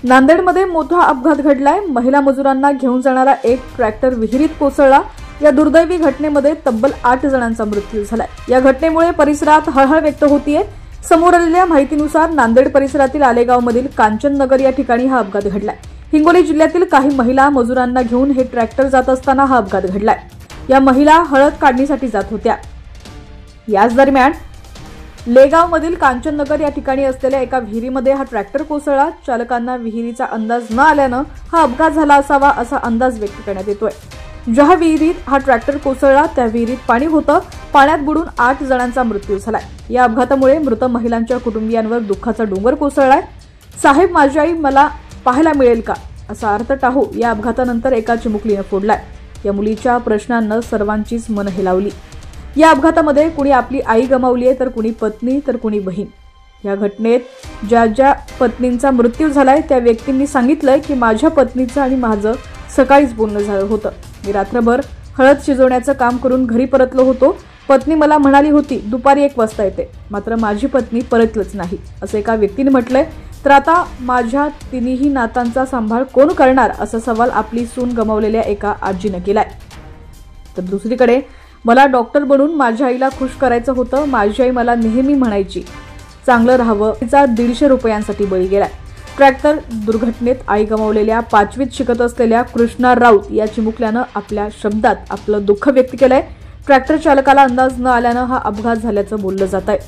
नांदेडमध्ये मोठा अपघात घडलाय। महिला मजुरांना घेऊन जाणारा एक ट्रॅक्टर विहिरीत कोसळला। या दुर्दैवी घटनेमध्ये तब्बल 8 जणांचा मृत्यू झालाय। या घटनेमुळे परिसरात हळहळ व्यक्त होतीये। समोर आलेल्या माहितीनुसार नांदेड परिसरातील आलेगावमधील कांचन नगर या ठिकाणी हा अपघात घडलाय। हिंगोली जिल्ह्यातील काही महिला मजुरांना घेऊन हे ट्रॅक्टर जात असताना हा अपघात घडलाय। या महिला हळद काढणीसाठी जात होत्या। याच दरम्यान लेगावमधील कांचन नगर या ठिकाणी असलेल्या एका विहिरीमध्ये हा ट्रॅक्टर कोसळला। चालकांना विहिरीचा अंदाज न आल्यानं हा अपघात झाला असावा असा अंदाज व्यक्त करण्यात येतोय। ज्या विहिरीत हा ट्रॅक्टर कोसळला त्या विहिरीत पाणी होतं। पाण्यात बुडून 8 जणांचा मृत्यू झालाय। या अपघातामुळे मृत महिलांच्या कुटुंबियांवर दुःखाचा डोंगर कोसळलाय। साहेब माझी आई मला पाहायला मिळेल का असा अर्थ टाहू या अपघातानंतर एका चिमुकलीने फोडलाय। या मुलीच्या प्रश्नांना सर्वांचीच मन हेलावली। या अपघातामध्ये कुणी आपली आई गमावली आहे, तर कुणी पत्नी, तर कुणी बहीण। या घटनेत ज्या पत्नींचा मृत्यू झालाय त्या व्यक्तींनी सांगितलंय की माझ्या पत्नीचं आणि माझं सकाळीच बोलणं झालं होतं। मी रात्रभर हळद शिजवण्याचं काम करून घरी परतलो होतो। पत्नी मला म्हणाली होती दुपारी 1 वाजता येते, मात्र माझी पत्नी परतलंच नाही असं एका व्यक्तीने म्हटलंय। तर आता माझ्या तिन्ही नातांचा सांभाळ कोण करणार असा सवाल आपली सून गमावलेल्या एका आजीने केलाय। तर दुसरीकडे मला डॉक्टर बनून माझ्या आईला खुश करायचं होतं। माझी आई मला नेहमी म्हणायची चांगलं राहावं। तिचा 150 रुपयांसाठी बळी गेलाय। ट्रॅक्टर दुर्घटनेत आई गमावलेल्या 5वीत शिकत असलेल्या कृष्णा राऊत या चिमुकल्यानं आपल्या शब्दात आपलं दुःख व्यक्त केलंय। ट्रॅक्टर चालकाला अंदाज न आल्यानं हा अपघात झाल्याचं बोललं जात आहे।